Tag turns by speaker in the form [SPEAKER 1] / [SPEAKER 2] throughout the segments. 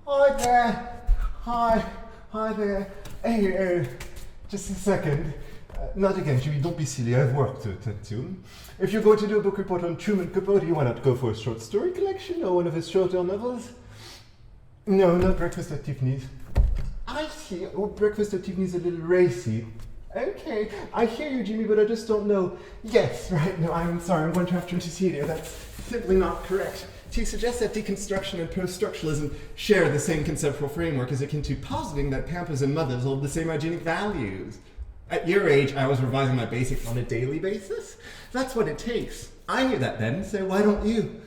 [SPEAKER 1] Hi there. Hi there. Hey, just a second. Not again, Jimmy, don't be silly. I have work to attend to. If you're going to do a book report on Truman Capote, why not go for a short story collection or one of his shorter novels? No, not Breakfast at Tiffany's. I see. Oh, Breakfast at Tiffany's a little racy. Okay, I hear you, Jimmy, but I just don't know. Yes, right, no, I'm sorry, I'm going to have to intercede here. That's simply not correct. To suggest that deconstruction and post-structuralism share the same conceptual framework is akin to positing that pampers and mothers hold the same hygienic values. At your age, I was revising my basics on a daily basis. That's what it takes. I knew that then, so why don't you?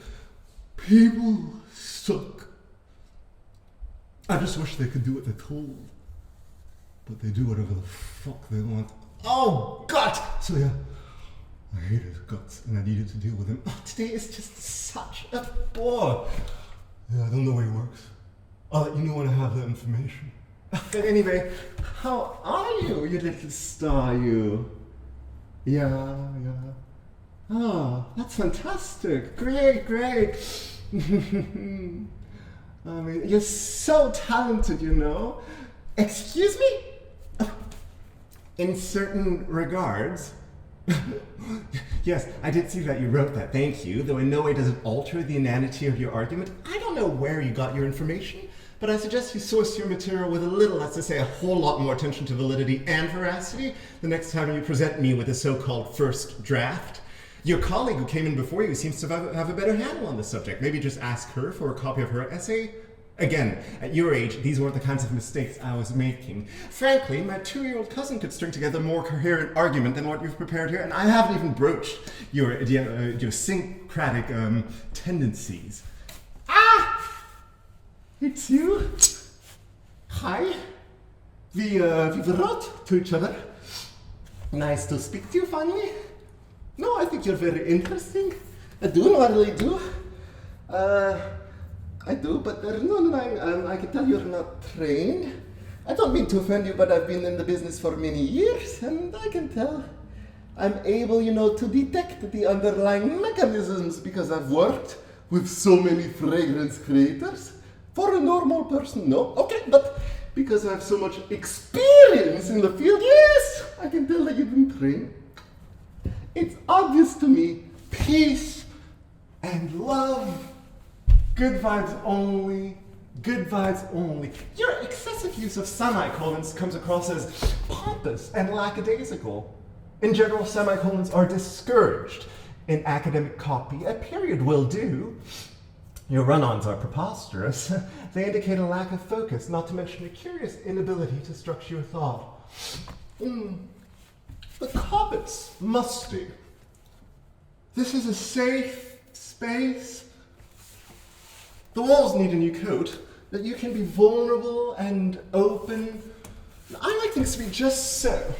[SPEAKER 1] People suck. I just wish they could do what they're told. But they do whatever the fuck they want. Oh, God! So yeah, I hate his guts and I needed to deal with him. Oh, today is just such a bore. Yeah, I don't know where he works. I'll let you know when I have the information. But anyway, how are you, you little star, you? Yeah. Oh, that's fantastic. Great. I mean, you're so talented, you know. Excuse me? In certain regards. Yes, I did see that you wrote that, thank you, though in no way does it alter the inanity of your argument. I don't know where you got your information, but I suggest you source your material with a little, let's just say a whole lot more attention to validity and veracity the next time you present me with a so-called first draft. Your colleague who came in before you seems to have a better handle on the subject. Maybe just ask her for a copy of her essay. Again, at your age, these weren't the kinds of mistakes I was making. Frankly, my 2-year-old cousin could string together a more coherent argument than what you've prepared here, and I haven't even broached your idiosyncratic tendencies. Ah! It's you. Hi. We wrote to each other. Nice to speak to you finally. No, I think you're very interesting. I do, I really do. I do, but I can tell you're not trained. I don't mean to offend you, but I've been in the business for many years, and I can tell I'm able, to detect the underlying mechanisms because I've worked with so many fragrance creators. For a normal person, no. Okay, but because I have so much experience in the field, yes, I can tell that you've been trained. It's obvious to me, peace and love. Good vibes only. Good vibes only. Your excessive use of semicolons comes across as pompous and lackadaisical. In general, semicolons are discouraged. In academic copy, a period will do. Your run-ons are preposterous. They indicate a lack of focus, not to mention a curious inability to structure your thought. The carpets musty. This is a safe space. The walls need a new coat, that you can be vulnerable and open. I like things to be just so,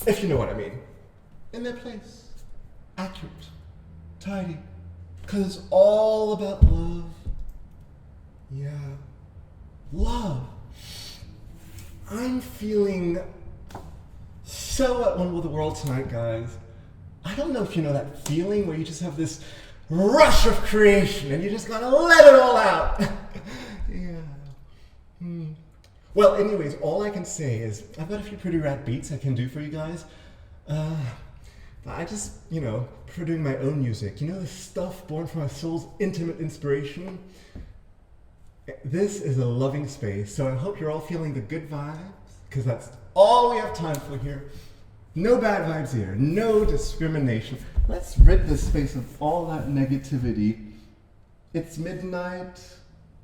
[SPEAKER 1] if you know what I mean. In their place. Accurate. Tidy. Because it's all about love. Yeah. Love. I'm feeling so at one with the world tonight, guys. I don't know if you know that feeling where you just have this rush of creation and you just gotta let it all out. Yeah. Well, anyways, all I can say is I've got a few pretty rad beats I can do for you guys. I just, prefer doing my own music. The stuff born from my soul's intimate inspiration. This is a loving space, so I hope you're all feeling the good vibes, because that's all we have time for here. No bad vibes here, no discrimination. Let's rid this space of all that negativity. It's midnight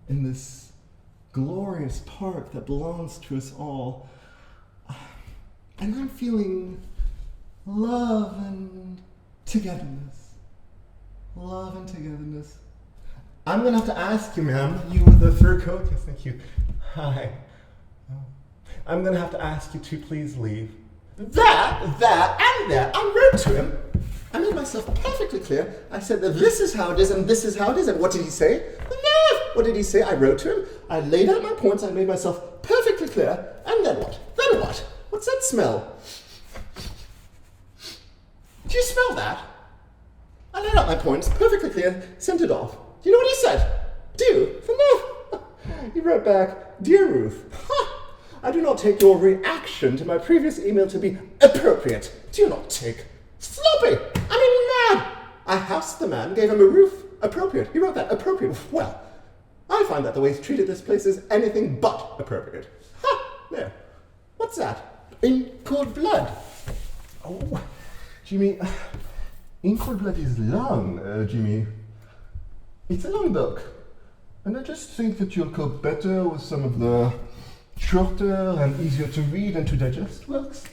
[SPEAKER 1] in this glorious park that belongs to us all. And I'm feeling love and togetherness. Love and togetherness. I'm gonna have to ask you, ma'am, you with the fur coat, yes, thank you. Hi. I'm gonna have to ask you to please leave. That, and that, I wrote to him. I made myself perfectly clear. I said that this is how it is and this is how it is. And what did he say? No! What did he say? I wrote to him. I laid out my points. I made myself perfectly clear. And then what? Then what? What's that smell? Do you smell that? I laid out my points perfectly clear, sent it off. Do you know what he said? Do? No. He wrote back, Dear Ruth, I do not take your reaction to my previous email to be appropriate. Do not take sloppy. I mean mad. I housed the man, gave him a roof. Appropriate. He wrote that. Appropriate. Well, I find that the way he's treated this place is anything but appropriate. There. What's that? In cold blood. Oh, Jimmy. In cold blood is long, Jimmy. It's a long book. And I just think that you'll cope better with some of the shorter and easier to read and to digest works.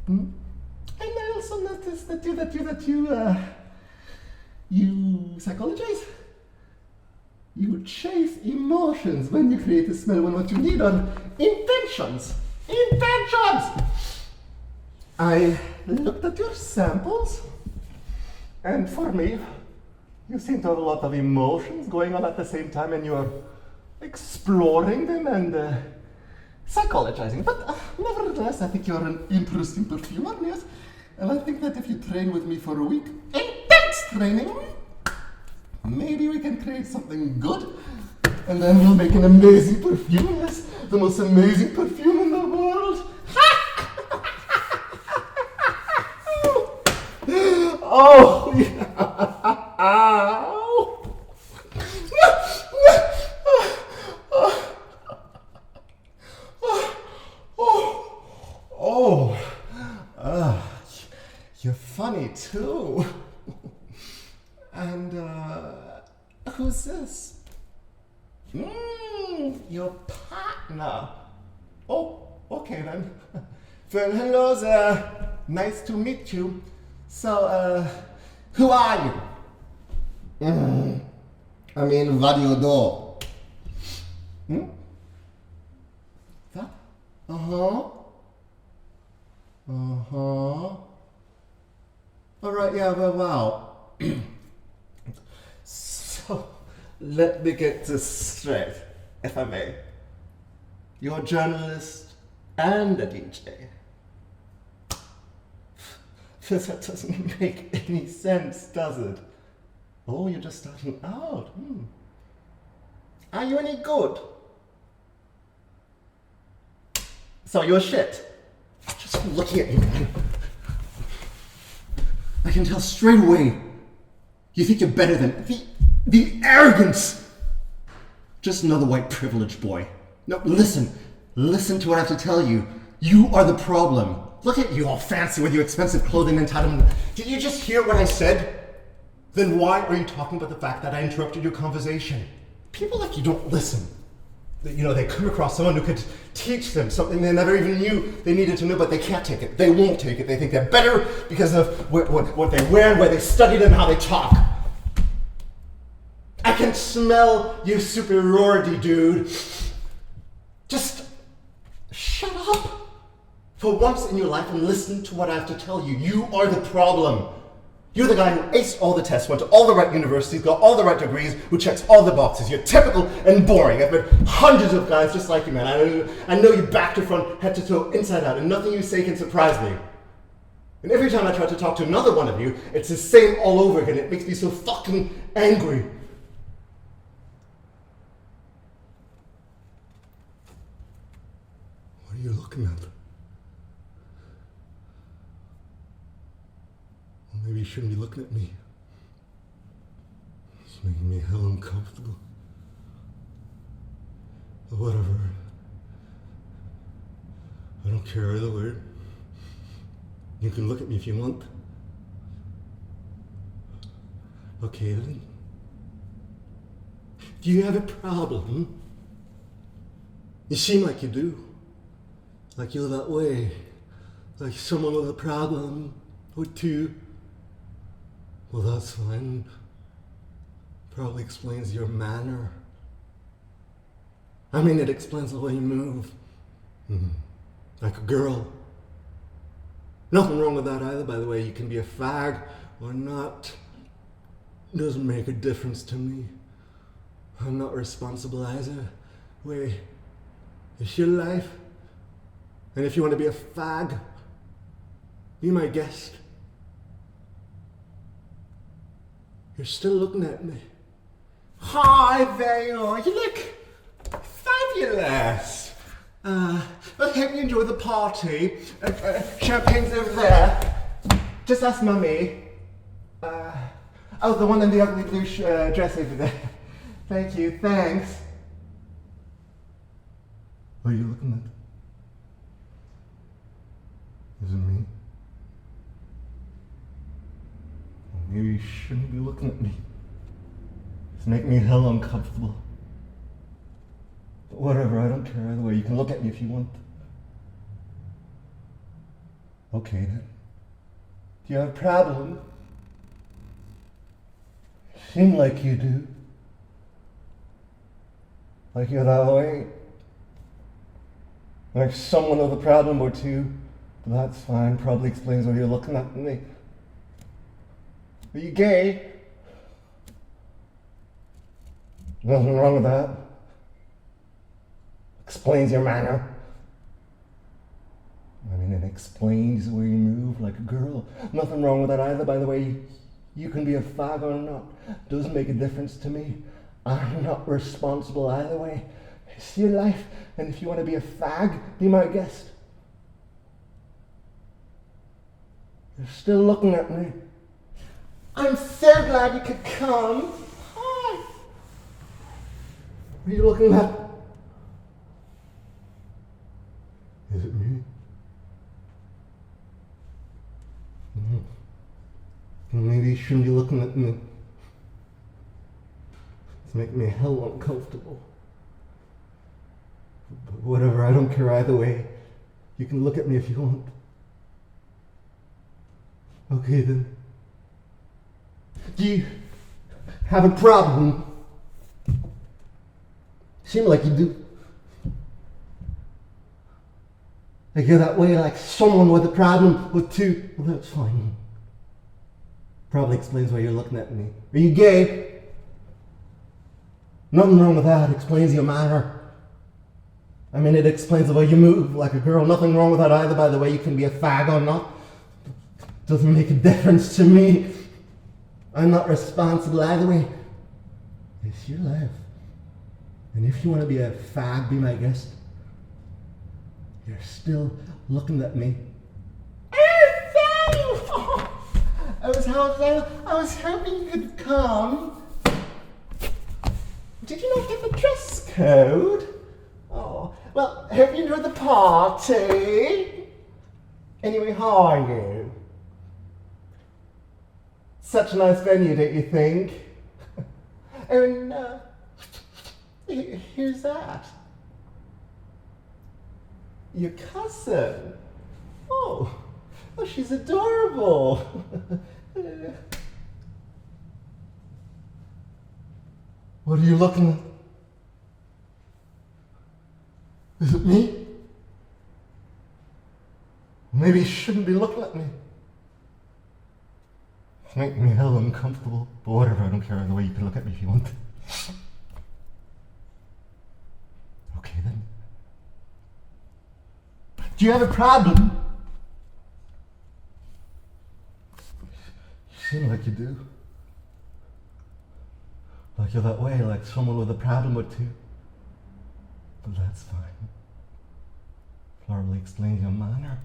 [SPEAKER 1] And I also noticed that you psychologize. You chase emotions when you create a smell, when what you need are intentions. Intentions! I looked at your samples, and for me, you seem to have a lot of emotions going on at the same time, and you're exploring them and psychologizing. But nevertheless, I think you're an interesting perfumer, yes? And I think that if you train with me for a week, intense training, maybe we can create something good. And then we'll make an amazing perfume, yes? The most amazing perfume in the world. Oh, yeah. You're funny too. And who's this? Your partner. Oh, okay then. Well, hello there. Nice to meet you. So, who are you? I mean, what do you do? What? Alright, yeah, well, wow. So, let me get this straight, if I may. You're a journalist and a DJ. That doesn't make any sense, does it? Oh, you're just starting out. Are you any good? So you're shit. Just looking at you, man. I can tell straight away. You think you're better than the arrogance. Just another white privileged boy. No, listen to what I have to tell you. You are the problem. Look at you all fancy with your expensive clothing entitlement. Did you just hear what I said? Then why are you talking about the fact that I interrupted your conversation? People like you don't listen. They come across someone who could teach them something they never even knew they needed to know, but they can't take it. They won't take it. They think they're better because of what they wear and where they studied and how they talk. I can smell your superiority, dude. Just shut up for once in your life and listen to what I have to tell you. You are the problem. You're the guy who aced all the tests, went to all the right universities, got all the right degrees, who checks all the boxes. You're typical and boring. I've met hundreds of guys just like you, man. I know you back to front, head to toe, inside out, and nothing you say can surprise me. And every time I try to talk to another one of you, it's the same all over again. It makes me so fucking angry. What are you looking at? Maybe you shouldn't be looking at me. It's making me hell uncomfortable. But whatever. I don't care either way. You can look at me if you want. Okay then. Do you have a problem? You seem like you do. Like you're that way. Like someone with a problem or two. Well, that's fine. Probably explains your manner. I mean, it explains the way you move. Like a girl. Nothing wrong with that either, by the way. You can be a fag or not. It doesn't make a difference to me. I'm not responsible either. Wait, it's your life. And if you want to be a fag, be my guest. You're still looking at me. Hi there you are. You look you enjoy the party. Champagne's over there. Just ask Mummy. Oh, the one in the ugly blue dress over there. Thank you, thanks. What are you looking at? Is it me? Maybe you shouldn't be looking at me. It's making me hell uncomfortable. But whatever, I don't care either way. You can look at me if you want. Okay then. Do you have a problem? Seem like you do. Like you're that way. Like someone with a problem or two. But that's fine. Probably explains why you're looking at me. Are you gay? Nothing wrong with that. Explains your manner. I mean, it explains the way you move like a girl. Nothing wrong with that either, by the way. You can be a fag or not. Doesn't make a difference to me. I'm not responsible either way. It's your life, and if you want to be a fag, be my guest. You're still looking at me. I'm so glad you could come. Hi. What are you looking at? Is it me? Maybe you shouldn't be looking at me. It's making me hell uncomfortable. But whatever, I don't care either way. You can look at me if you want. Okay then. Do you have a problem? Seem like you do. Like you're that way, like someone with a problem with two. Well, that's fine. Probably explains why you're looking at me. Are you gay? Nothing wrong with that. Explains your manner. I mean, it explains the way you move like a girl. Nothing wrong with that either, by the way. You can be a fag or not. Doesn't make a difference to me. I'm not responsible either way. It's your life. And if you want to be a fag, be my guest. You're still looking at me. I was hoping you could come. Did you not get the dress code? Oh, well, hope you enjoyed the party. Anyway, how are you? Such a nice venue, don't you think? Oh, and who's that? Your cousin? Oh, she's adorable. What are you looking at? Is it me? Maybe you shouldn't be looking at me. It's making me hell uncomfortable. But whatever, I don't care either way. You can look at me if you want. Okay then. Do you have a problem? You seem like you do. Like you're that way, like someone with a problem or two. But that's fine. Probably explains your manner.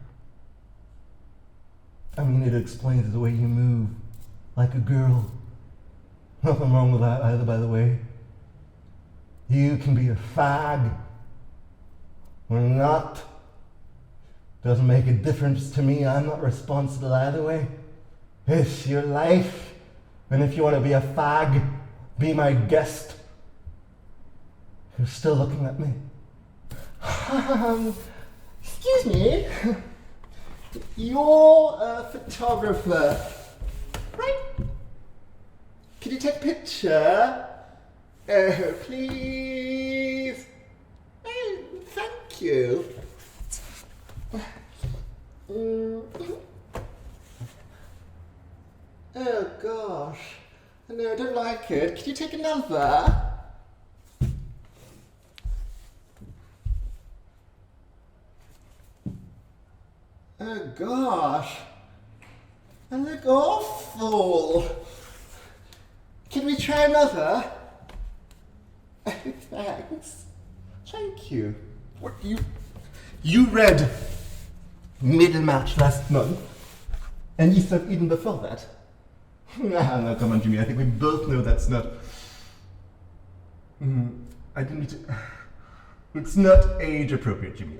[SPEAKER 1] I mean, it explains the way you move, like a girl. Nothing wrong with that either, by the way. You can be a fag or not. Doesn't make a difference to me. I'm not responsible either way. It's your life. And if you want to be a fag, be my guest. You're still looking at me. Excuse me. You're a photographer, right? Could you take a picture? Oh, please. Oh, thank you. Oh gosh. No, I don't like it. Could you take another? Oh gosh. I look awful. Can we try another? Thanks. Thank you. What, you You read Middlemarch last month, and Aesop Eden before that. No, come on, Jimmy. I think we both know that's not. I didn't mean to. It's not age appropriate, Jimmy.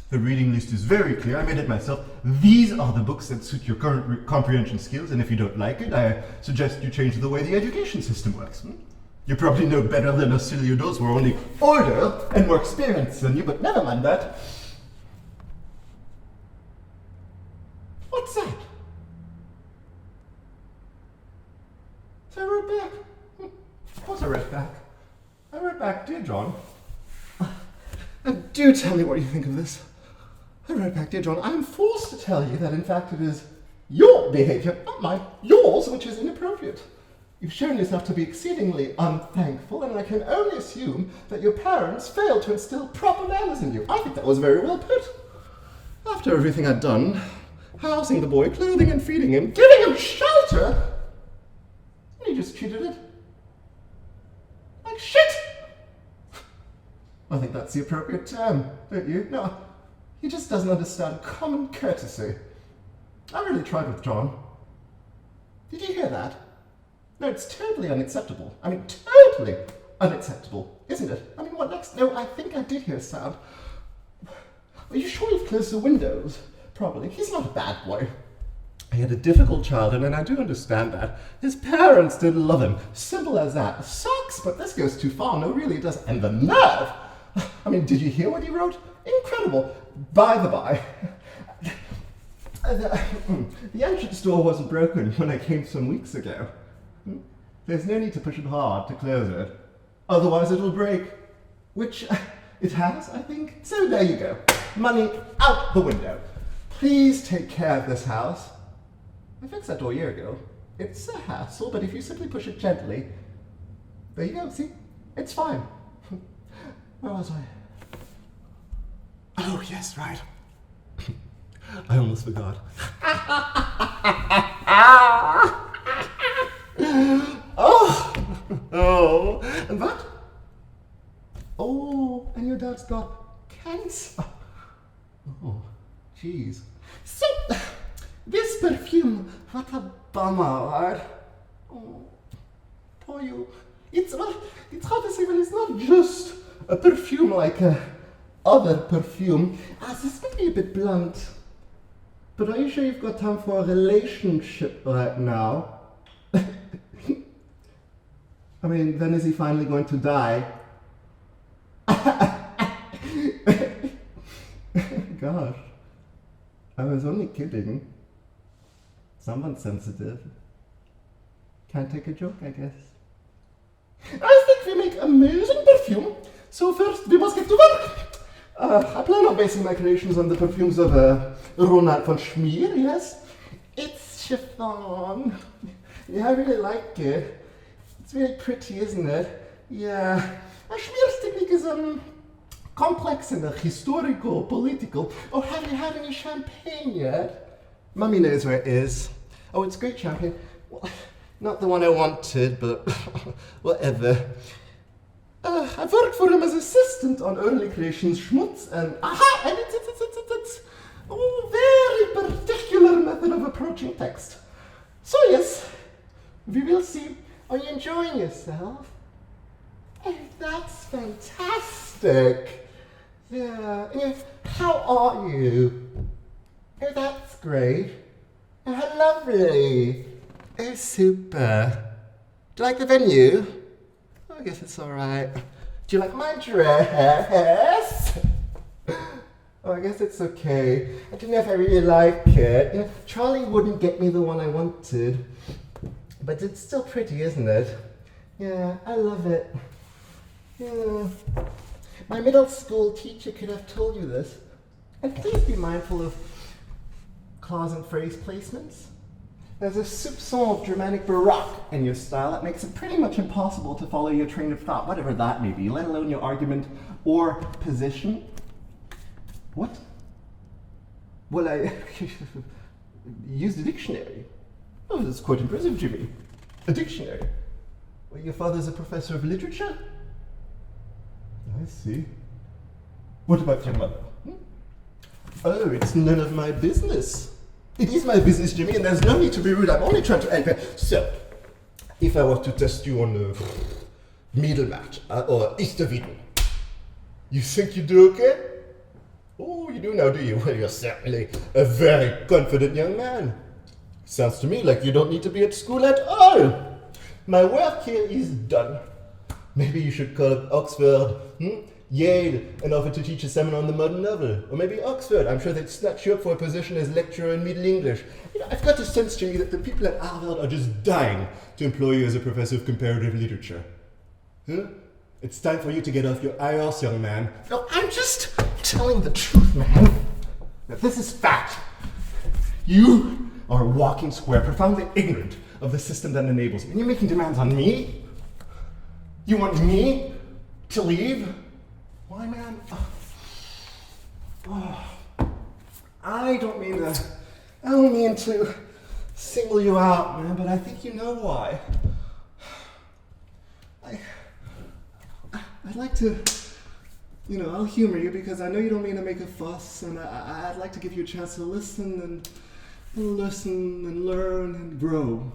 [SPEAKER 1] The reading list is very clear. I made it myself. These are the books that suit your current comprehension skills, and if you don't like it, I suggest you change the way the education system works. You probably know better than us silly adults who are only older and more experienced than you, but never mind that. What's that? So I wrote back. Of course I wrote back. I wrote back, dear John. And do tell me what you think of this. I wrote back, dear John, I am forced to tell you that in fact it is your behaviour, not mine, yours, which is inappropriate. You've shown yourself to be exceedingly unthankful, and I can only assume that your parents failed to instill proper manners in you. I think that was very well put. After everything I'd done, housing the boy, clothing and feeding him, giving him shelter, and he just treated it like shit. I think that's the appropriate term, don't you? No, he just doesn't understand common courtesy. I really tried with John. Did you hear that? No, it's totally unacceptable. I mean, totally unacceptable, isn't it? I mean, what next? No, I think I did hear a sound. Are you sure you've closed the windows? Probably. He's not a bad boy. He had a difficult childhood, and I do understand that. His parents didn't love him. Simple as that. Sucks, but this goes too far. No, really, it does. And the nerve! I mean, did you hear what he wrote? Incredible. By the by, the entrance door wasn't broken when I came some weeks ago. There's no need to push it hard to close it. Otherwise it'll break. Which it has, I think. So there you go. Money out the window. Please take care of this house. I fixed that door a year ago. It's a hassle, but if you simply push it gently, there you go, see? It's fine. Where was I? Oh, yes, right. I almost forgot. Oh, and what? Oh, and your dad's got cancer. Oh, jeez. So, this perfume, what a bummer, right? Oh, poor you. It's hard to say, but it's not just a perfume like other perfume. This may be a bit blunt, but are you sure you've got time for a relationship right now? I mean, when is he finally going to die? Gosh, I was only kidding. Someone's sensitive. Can't take a joke, I guess. I think we make amazing perfume. So first, we must get to work. I plan on basing my creations on the perfumes of Ronald von Schmier, yes? It's chiffon. Yeah, I really like it. It's very pretty, isn't it? Yeah. Schmier's technique is complex and historical, political. Oh, have you had any champagne yet? Mummy knows where it is. Oh, it's great champagne. Well, not the one I wanted, but whatever. I've worked for him as assistant on early creations Schmutz, and it's a very particular method of approaching text. So yes, we will see. Are you enjoying yourself? Oh, that's fantastic. Yeah. How are you? Oh, that's great. Oh, how lovely. Oh, super. Do you like the venue? Oh, I guess it's all right. Do you like my dress? Oh, I guess it's okay. I don't know if I really like it. Charlie wouldn't get me the one I wanted. But it's still pretty, isn't it? Yeah, I love it. Yeah. My middle school teacher could have told you this. And please be mindful of clause and phrase placements. There's a soupçon of Germanic Baroque in your style that makes it pretty much impossible to follow your train of thought, whatever that may be, let alone your argument or position. What? Well, I used a dictionary. Oh, that's quite impressive, Jimmy. A dictionary. Well, your father's a professor of literature? I see. What about your mother? Oh, it's none of my business. It is my business, Jimmy, and there's no need to be rude. I'm only trying to help. So, if I were to test you on the Middelmaat or Easterwitten, you think you do okay? Oh, you do now, do you? Well, you're certainly a very confident young man. Sounds to me like you don't need to be at school at all. My work here is done. Maybe you should call up Oxford, Yale, and offer to teach a seminar on the modern novel. Or maybe Oxford. I'm sure they'd snatch you up for a position as lecturer in Middle English. You know, I've got a sense, Jimmy, that the people at Harvard are just dying to employ you as a professor of comparative literature. Huh? It's time for you to get off your high horse, young man. No, I'm just telling the truth, man. Now, this is fact. You are a walking square, profoundly ignorant of the system that enables you. And you're making demands on me? You want me to leave? Why, man? I don't mean to single you out, man, but I think you know why. I'd like to, I'll humor you because I know you don't mean to make a fuss, and I'd like to give you a chance to listen and learn and grow,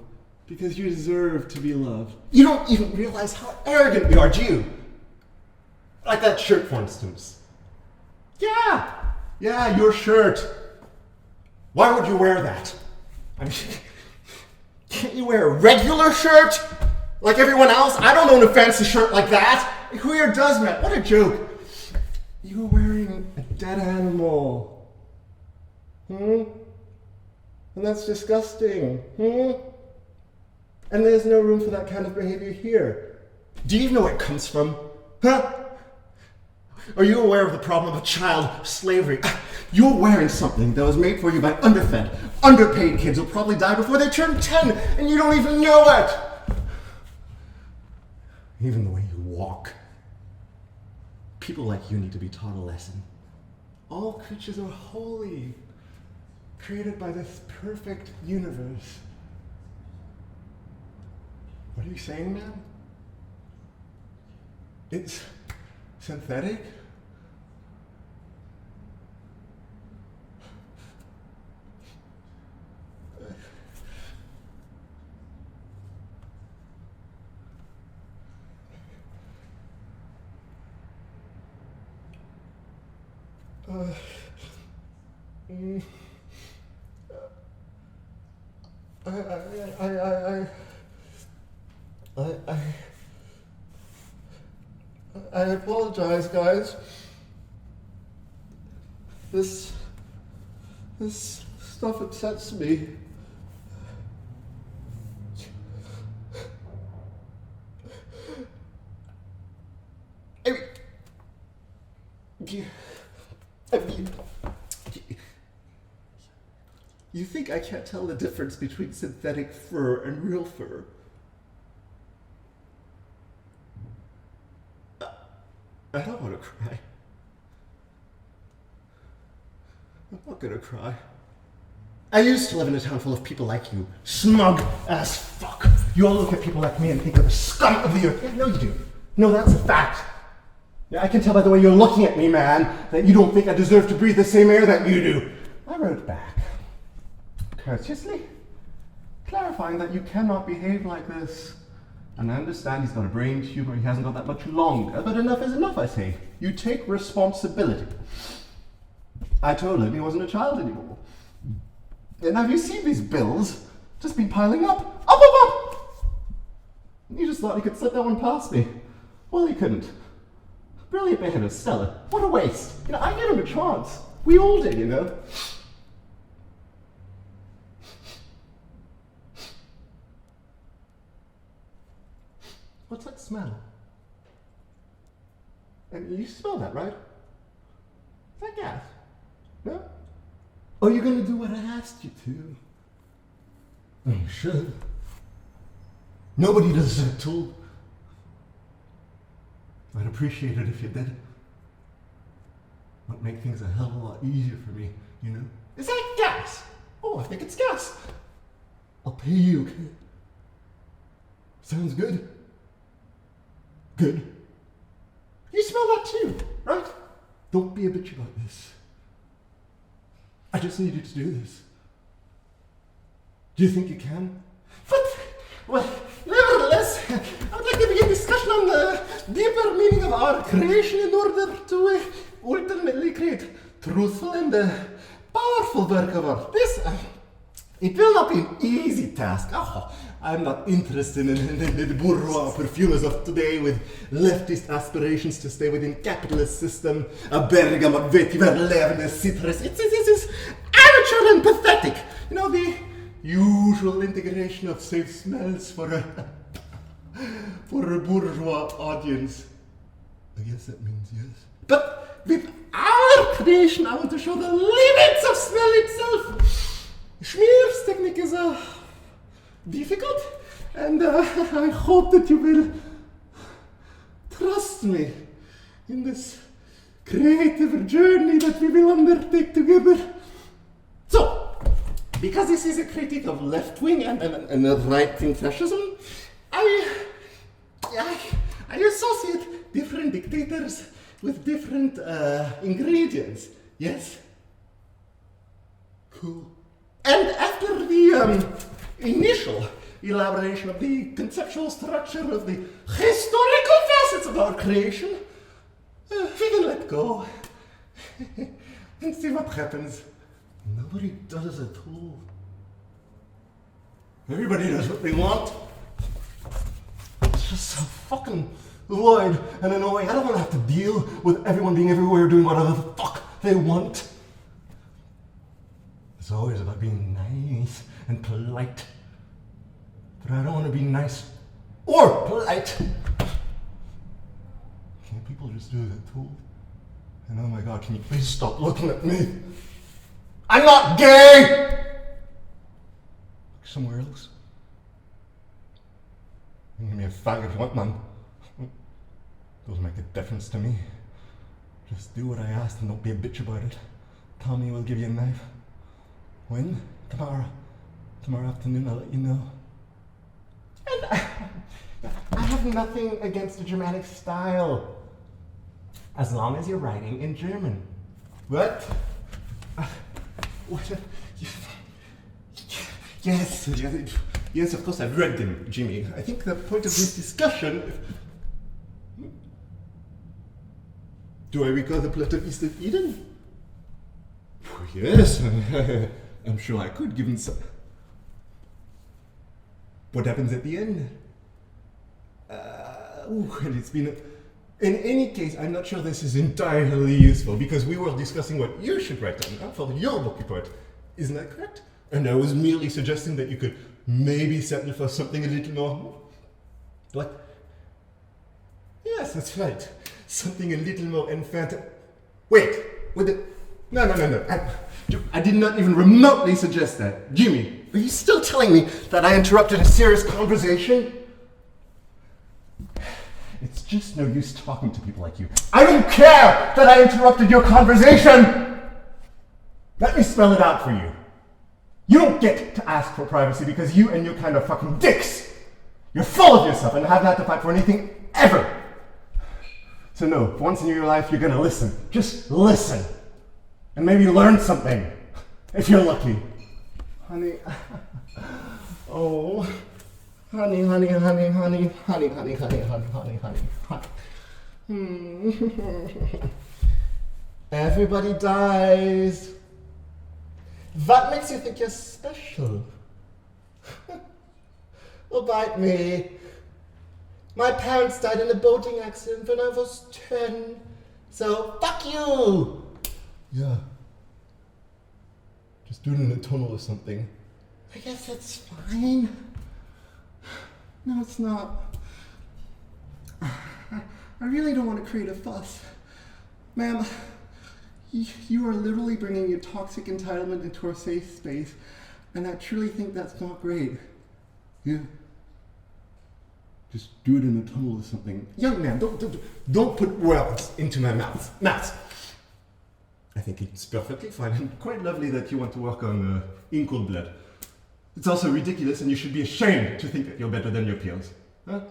[SPEAKER 1] because you deserve to be loved. You don't even realize how arrogant you are, do you? Like that shirt, for instance. Yeah, your shirt. Why would you wear that? I mean, can't you wear a regular shirt? Like everyone else? I don't own a fancy shirt like that. Who here does, man? What a joke. You're wearing a dead animal. And that's disgusting. And there's no room for that kind of behavior here. Do you even know where it comes from? Huh? Are you aware of the problem of child slavery? You're wearing something that was made for you by underfed, underpaid kids who'll probably die before they turn 10, and you don't even know it! Even the way you walk. People like you need to be taught a lesson. All creatures are holy, created by this perfect universe. What are you saying, man? It's synthetic? I apologize, guys. This stuff upsets me. You think I can't tell the difference between synthetic fur and real fur? I don't want to cry. I'm not gonna cry. I used to live in a town full of people like you. Smug as fuck. You all look at people like me and think they're the scum of the earth. Yeah, no, you do. No, that's a fact. Yeah, I can tell by the way you're looking at me, man, that you don't think I deserve to breathe the same air that you do. I wrote back, courteously, clarifying that you cannot behave like this. And I understand he's got a brain tumor, he hasn't got that much longer, but enough is enough, I say. You take responsibility. I told him he wasn't a child anymore. And have you seen these bills? Just been piling up. Up! You just thought he could slip that one past me. Well, he couldn't. Brilliant behavior, Stella. What a waste. I gave him a chance. We all did, What's that smell? And you smell that, right? Is that gas? No? Are you going to do what I asked you to? Well, you should. Nobody does it too. I'd appreciate it if you did. Would make things a hell of a lot easier for me, Is that gas? Oh, I think it's gas. I'll pay you, okay? Sounds good. Good. You smell that too, right? Don't be a bitch about this. I just need you to do this. Do you think you can? But, well, nevertheless, I would like to begin discussion on the deeper meaning of our creation in order to ultimately create truthful and powerful work of art. This, it will not be an easy task. Oh, I'm not interested in the bourgeois perfumers of today with leftist aspirations to stay within capitalist system. A bergamot vetiver levende citrus. It's amateur and pathetic. You know, the usual integration of safe smells for a bourgeois audience. I guess that means yes. But with our creation, I want to show the limits of smell itself. Schmier's technique is difficult, and I hope that you will trust me in this creative journey that we will undertake together. So, because this is a critique of left-wing and right-wing fascism, I associate different dictators with different ingredients. Yes? Cool. And after the initial elaboration of the conceptual structure of the historical facets of our creation, we can let go and see what happens. Nobody does at all. Everybody does what they want. It's just so fucking void and annoying. I don't want to have to deal with everyone being everywhere doing whatever the fuck they want. It's always about being nice and polite. But I don't want to be nice or polite. Can't people just do that too? And oh my god, can you please stop looking at me? I'm not gay! Look somewhere else. You can give me a fag if you want, man. Doesn't make a difference to me. Just do what I asked and don't be a bitch about it. Tommy will give you a knife. When? Tomorrow. Tomorrow afternoon, I'll let you know. And I have nothing against the Germanic style. As long as you're writing in German. What? What? Yes, of course I've read them, Jimmy. I think the point of this discussion... Do I recall the plot of East of Eden? Yes, I'm sure I could, given some... What happens at the end? And it's been... In any case, I'm not sure this is entirely useful, because we were discussing what you should write down for your book report. Isn't that correct? And I was merely suggesting that you could maybe settle for something a little more... What? Yes, that's right. Something a little more infantile. Wait, with it? No. I did not even remotely suggest that. Jimmy, are you still telling me that I interrupted a serious conversation? It's just no use talking to people like you. I don't care that I interrupted your conversation! Let me spell it out for you. You don't get to ask for privacy because you and your kind of fucking dicks! You're full of yourself and have not to fight for anything ever! So no, for once in your life, you're gonna listen. Just listen. And maybe learn something. If you're lucky. Honey. Oh. Honey. Everybody dies. What makes you think you're special? Oh, bite me. My parents died in a boating accident when I was 10. So, fuck you! Yeah. Just do it in a tunnel or something. I guess that's fine. No, it's not. I really don't want to create a fuss. Ma'am, you are literally bringing your toxic entitlement into our safe space, and I truly think that's not great. Yeah. Just do it in a tunnel or something. Young man, don't put words into my mouth. I think it's perfectly fine and quite lovely that you want to work on In Cold Blood. It's also ridiculous and you should be ashamed to think that you're better than your peers. Huh?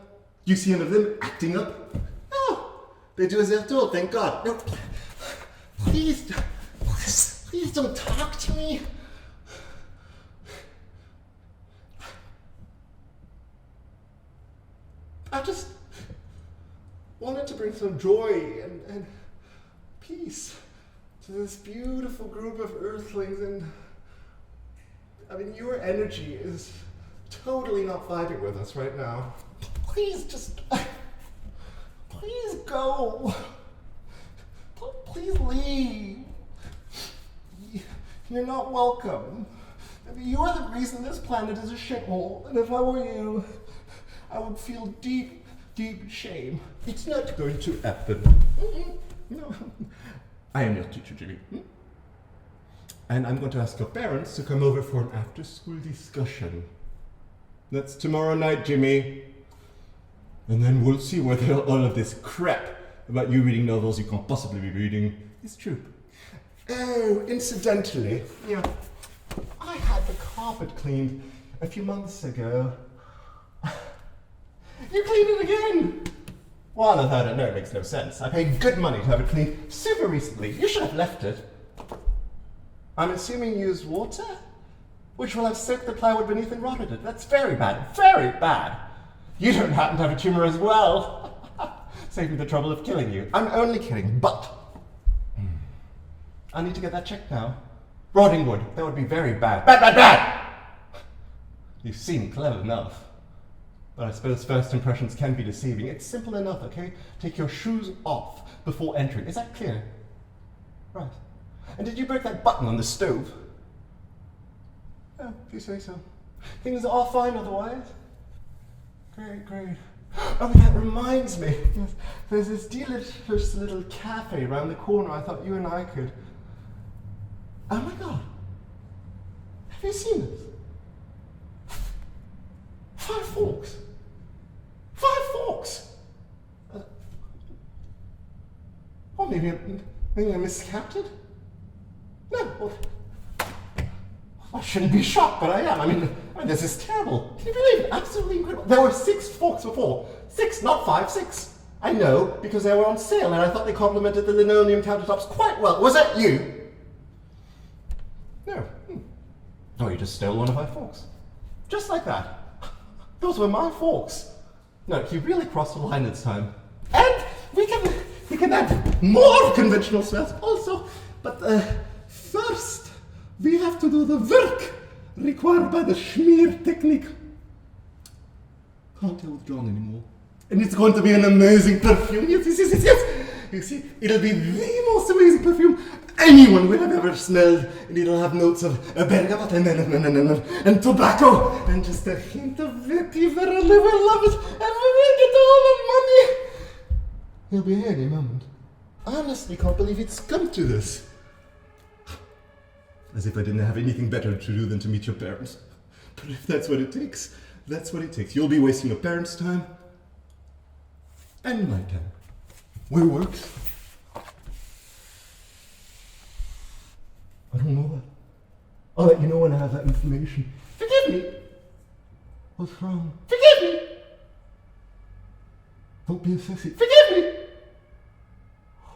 [SPEAKER 1] You see any of them acting up? No, they do as they're told, thank God. No. please don't talk to me. I just wanted to bring some joy and peace to this beautiful group of earthlings, and I mean, your energy is totally not vibing with us right now. Please go. Please leave. You're not welcome. You're the reason this planet is a shithole, and if I were you, I would feel deep shame. It's not going to happen. No. I am your teacher, Jimmy. And I'm going to ask your parents to come over for an after-school discussion. That's tomorrow night, Jimmy. And then we'll see whether all of this crap about you reading novels you can't possibly be reading is true. Oh, incidentally, I had the carpet cleaned a few months ago. You cleaned it again! Well, I thought, no, it makes no sense. I paid good money to have it cleaned super recently. You should have left it. I'm assuming you used water, which will have soaked the plywood beneath and rotted it. That's very bad, very bad. You don't happen to have a tumor as well. Save me the trouble of killing you. I'm only kidding, but I need to get that checked now. Rotting wood, that would be very bad. Bad! You seem clever enough. But I suppose first impressions can be deceiving. It's simple enough, okay? Take your shoes off before entering. Is that clear? Right. And did you break that button on the stove? Oh, if you say so. Things are all fine otherwise? Great. Oh, that reminds me. There's this delicious little cafe around the corner. I thought you and I could... Oh my God. Have you seen this? 5 Forks. 5 Forks! Or maybe I miscounted? No, well, I shouldn't be shocked, but I am. I mean, this is terrible. Can you believe it? Absolutely incredible. There were 6 forks before. 6, not 5, 6. I know, because they were on sale, and I thought they complemented the linoleum countertops quite well. Was that you? No. Oh, you just stole one of my forks. Just like that. Those were my forks. No, you really crossed the line this time. And we can add more conventional smells also. But first, we have to do the work required by the schmear technique. Can't tell with John anymore. And it's going to be an amazing perfume. Yes. You see, it'll be the most amazing perfume anyone will have ever smelled, and it'll have notes of bergamot and tobacco, and just a hint of vetiver, and we will love it, and we will get all the money. He'll be here any moment. Honestly, can't believe it's come to this. As if I didn't have anything better to do than to meet your parents. But if that's what it takes, that's what it takes. You'll be wasting your parents' time, and my time. Where works? I don't know that. I'll let you know when I have that information. Forgive me! What's wrong? Forgive me! Don't be a sissy. Forgive me!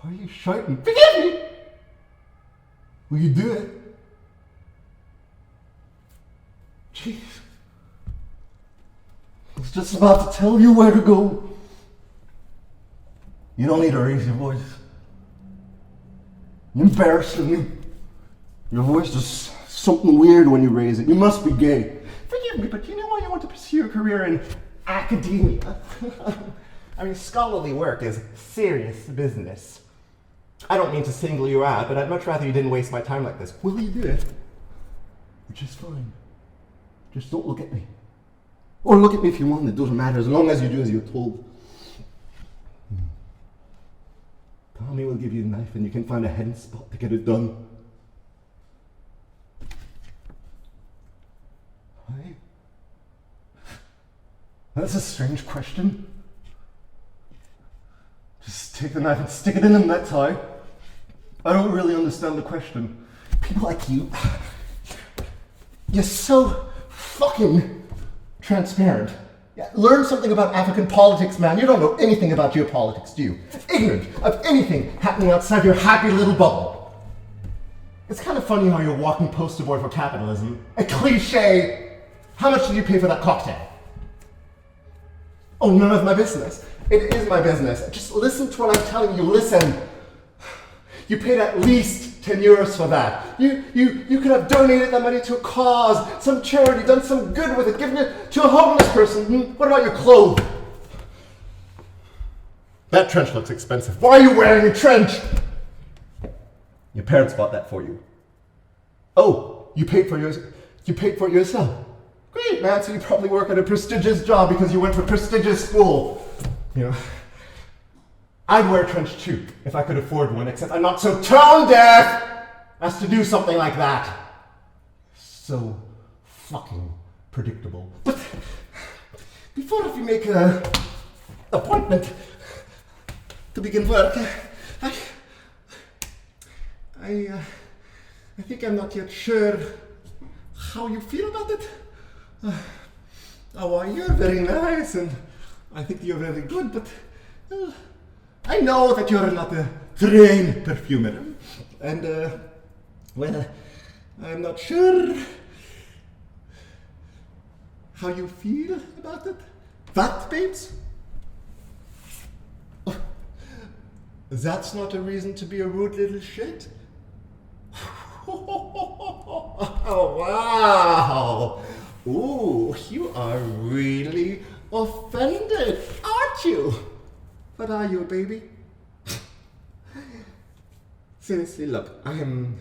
[SPEAKER 1] Why are you shouting? Forgive me! Will you do it? Jeez. I was just about to tell you where to go. You don't need to raise your voice. You're embarrassing me. Your voice does something weird when you raise it. You must be gay. Forgive me, but you know why you want to pursue a career in academia? I mean, scholarly work is serious business. I don't mean to single you out, but I'd much rather you didn't waste my time like this. Will you do it? Which is fine. Just don't look at me. Or look at me if you want, it doesn't matter, as long as you do as you're told. Tommy will give you a knife and you can find a hidden spot to get it done. Why? That's a strange question. Just take the knife and stick it in him, that's how. I don't really understand the question. People like you, you're so fucking transparent. Yeah, learn something about African politics, man. You don't know anything about geopolitics, do you? Ignorant of anything happening outside your happy little bubble. It's kind of funny how you're a walking poster boy for capitalism. A cliche. How much did you pay for that cocktail? Oh, none of my business. It is my business. Just listen to what I'm telling you. Listen. You paid at least 10 euros for that. You could have donated that money to a cause, some charity, done some good with it, given it to a homeless person. What about your clothes? That trench looks expensive. Why are you wearing a trench? Your parents bought that for you. Oh, you paid for it yourself. Great, man. So you probably work at a prestigious job because you went to a prestigious school. You know, I'd wear a trench too if I could afford one, except I'm not so tone deaf as to do something like that. So fucking predictable. But before we make an appointment to begin work, I think I'm not yet sure how you feel about it. Oh, you're very nice, and I think you're very good, but I know that you're not a trained perfumer, and well, I'm not sure how you feel about it. What, babes? That's not a reason to be a rude little shit. Oh, wow. Ooh, you are really offended, aren't you? What are you, baby? Seriously, look, I'm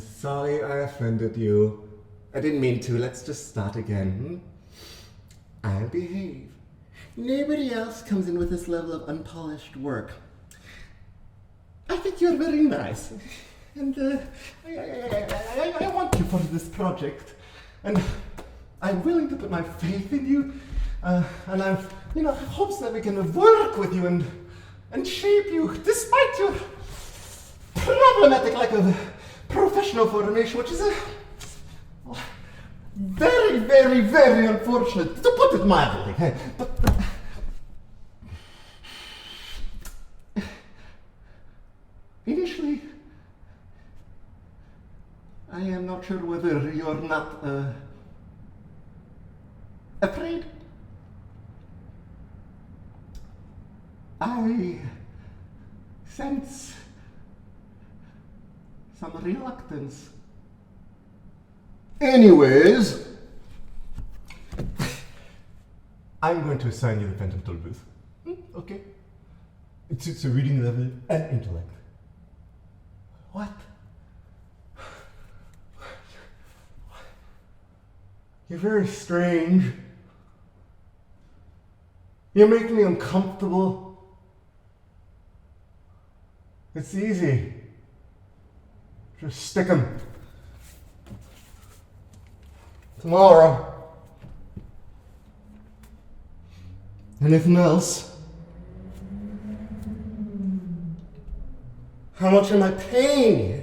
[SPEAKER 1] sorry I offended you. I didn't mean to. Let's just start again. I'll behave. Nobody else comes in with this level of unpolished work. I think you're very nice. And I want you for this project. And I'm willing to put my faith in you. And I've, hopes that we can work with you and shape you despite your problematic lack of professional formation, which is very, very, very unfortunate, to put it mildly. But initially, I am not sure whether you're not afraid. I sense some reluctance. Anyways, I'm going to assign you the Phantom Toll booth. Okay. It suits your reading level and intellect. What? You're very strange. You're making me uncomfortable. It's easy. Just stick 'em. Tomorrow. Anything else? How much am I paying you?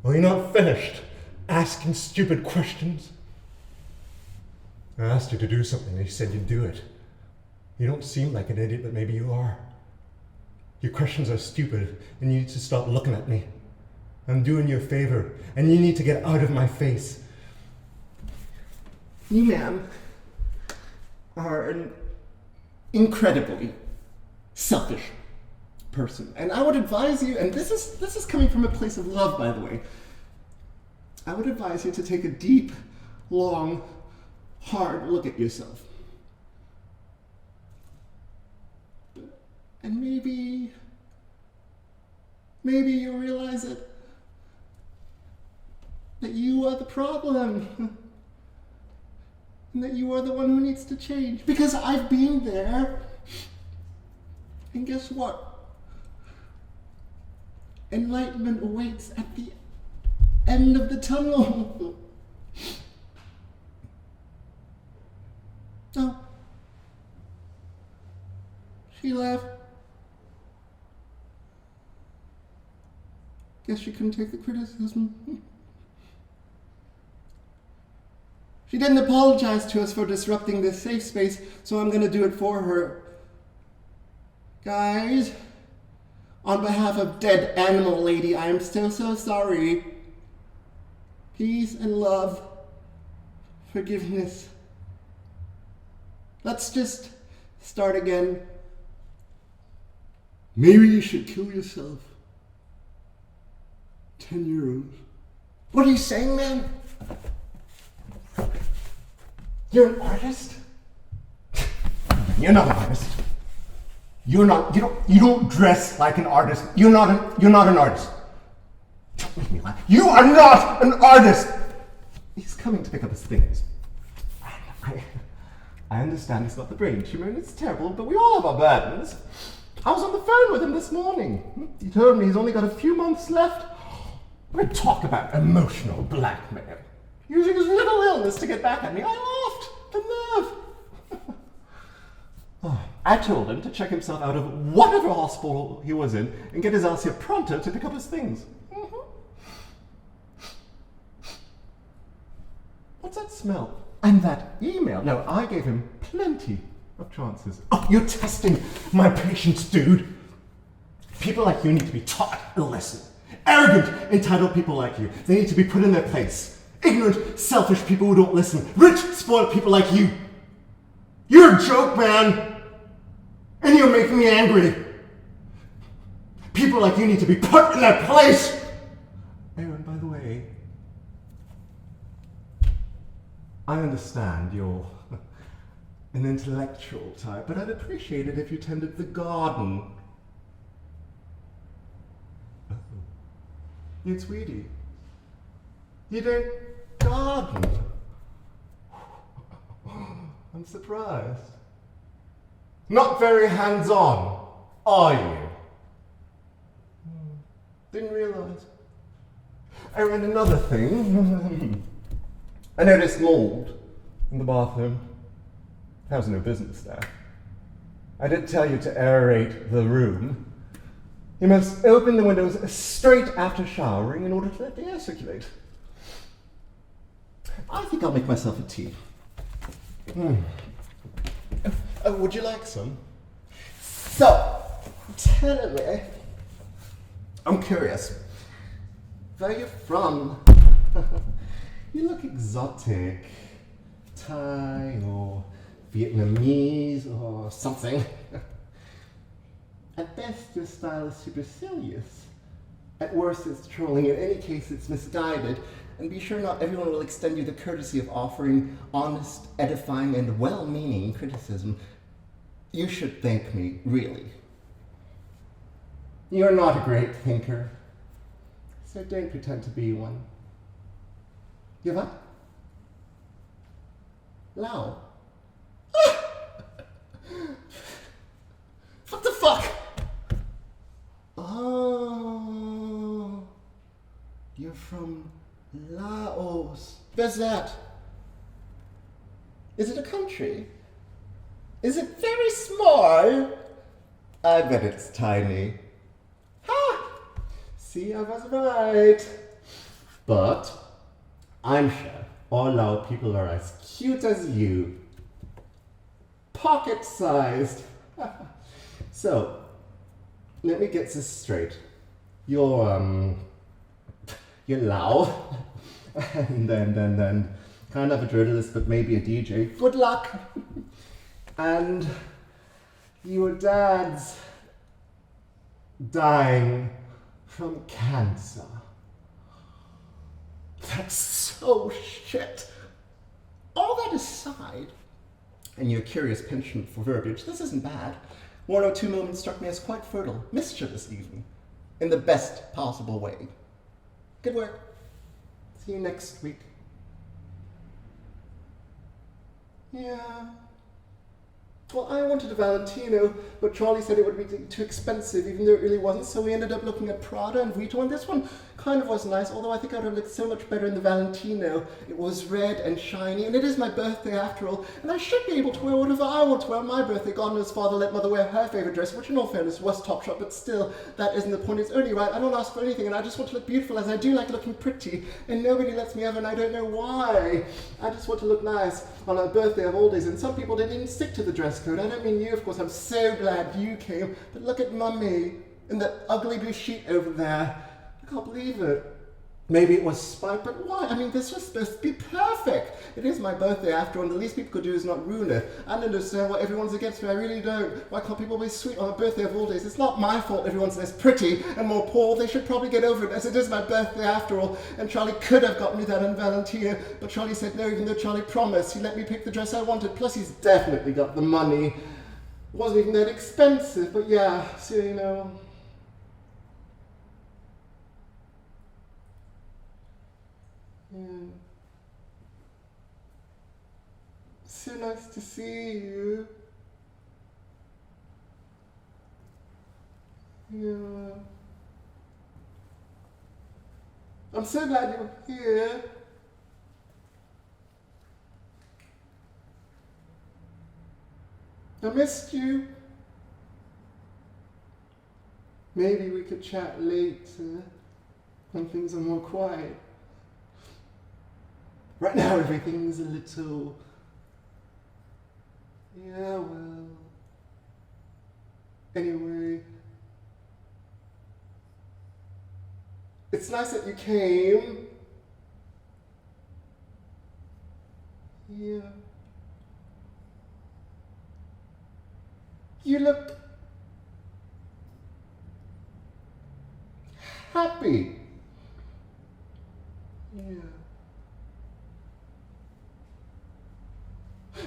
[SPEAKER 1] Well, you're not finished asking stupid questions. I asked you to do something and you said you'd do it. You don't seem like an idiot, but maybe you are. Your questions are stupid and you need to stop looking at me. I'm doing you a favor and you need to get out of my face. You, ma'am, are an incredibly selfish person. And I would advise you, and this is coming from a place of love, by the way, I would advise you to take a deep, long, hard look at yourself. And maybe you realize that you are the problem. And that you are the one who needs to change. Because I've been there. And guess what? Enlightenment awaits at the end of the tunnel. Oh. She left. Guess she couldn't take the criticism. She didn't apologize to us for disrupting this safe space, so I'm gonna do it for her. Guys,
[SPEAKER 2] On behalf of dead animal lady, I am so sorry. Peace and love. Forgiveness. Let's just start again. Maybe you should kill yourself. 10 euros.
[SPEAKER 1] What are you saying, man? You're an artist? You're not an artist. You don't dress like an artist. You're not an artist. Don't make me laugh. You are not an artist! He's coming to pick up his things. I understand he's got the brain tumor and it's terrible, but we all have our burdens. I was on the phone with him this morning. He told me he's only got a few months left. We talk about emotional blackmail. Using his little illness to get back at me. I laughed. The nerve. I told him to check himself out of whatever hospital he was in and get his ass here pronto to pick up his things. What's that smell? And that email. No, I gave him plenty of chances. Oh, you're testing my patience, dude. People like you need to be taught a lesson. Arrogant, entitled people like you, they need to be put in their place. Ignorant, selfish people who don't listen. Rich, spoiled people like you. You're a joke, man. And you're making me angry. People like you need to be put in their place. Aaron, by the way, I understand you're an intellectual type, but I'd appreciate it if you tended the garden. Oh. You Tweety. You don't garden. I'm surprised. Not very hands-on, are you? Didn't realize. Oh, and another thing. I noticed mold in the bathroom. Has no business there. I did tell you to aerate the room. You must open the windows straight after showering in order to let the air circulate. I think I'll make myself a tea. Oh, would you like some? So, tell me. I'm curious. Where are you from? You look exotic. Thai or Vietnamese or something. At best, your style is supercilious. At worst, it's trolling. In any case, it's misguided. And be sure not everyone will extend you the courtesy of offering honest, edifying, and well-meaning criticism. You should thank me, really. You're not a great thinker, so don't pretend to be one. You what? Lao. What the fuck? Oh, you're from Laos. Where's that? Is it a country? Is it very small? I bet it's tiny. Ha! See, I was right. But I'm sure all Lao people are as cute as you. Pocket-sized. So, let me get this straight. You're Lao. and then kind of a journalist, but maybe a DJ. Good luck. And your dad's dying from cancer. That's so shit. All that aside, and your curious penchant for verbiage, this isn't bad. One or two moments struck me as quite fertile, mischievous even, in the best possible way. Good work. See you next week. Yeah. Well, I wanted a Valentino, but Charlie said it would be too expensive, even though it really wasn't, so we ended up looking at Prada and Vuitton, and this one kind of was nice, although I think I would have looked so much better in the Valentino. It was red and shiny, and it is my birthday after all, and I should be able to wear whatever I want to wear on my birthday. God knows father let mother wear her favorite dress, which in all fairness was Topshop, but still, that isn't the point. It's only right. I don't ask for anything, and I just want to look beautiful, as I do like looking pretty, and nobody lets me ever, and I don't know why. I just want to look nice on a birthday of all days, and some people didn't even stick to the dress code. I don't mean you, of course. I'm so glad you came, but look at Mummy. in that ugly blue sheet over there. I can't believe it. Maybe it was spite, but why? I mean, this was supposed to be perfect. It is my birthday after all, and the least people could do is not ruin it. I don't understand why everyone's against me. I really don't. Why can't people be sweet on my birthday of all days? It's not my fault everyone's less pretty and more poor. They should probably get over it, as it is my birthday after all. And Charlie could have got me that on Valentina, but Charlie said no, even though Charlie promised. He let me pick the dress I wanted, plus he's definitely got the money. It wasn't even that expensive, but yeah, so you know. Yeah. So nice to see you. Yeah. I'm so glad you're here. I missed you. Maybe we could chat later when things are more quiet. Right now everything's a little... Yeah, well... Anyway... It's nice that you came. Yeah. You look... happy. Yeah.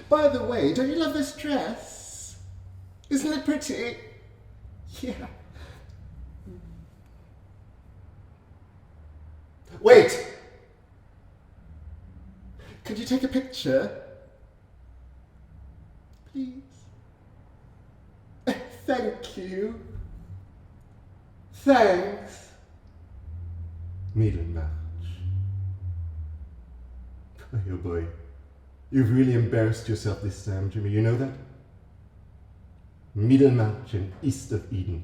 [SPEAKER 1] By the way, don't you love this dress? Isn't it pretty? Yeah. Wait! Could you take a picture? Please? Thank you. Thanks. Middelmatch. Oh boy. You've really embarrassed yourself this time, Jimmy. You know that? Middelmatch and East of Eden.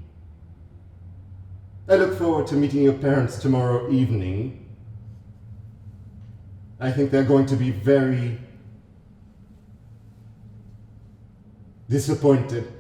[SPEAKER 1] I look forward to meeting your parents tomorrow evening. I think they're going to be very disappointed.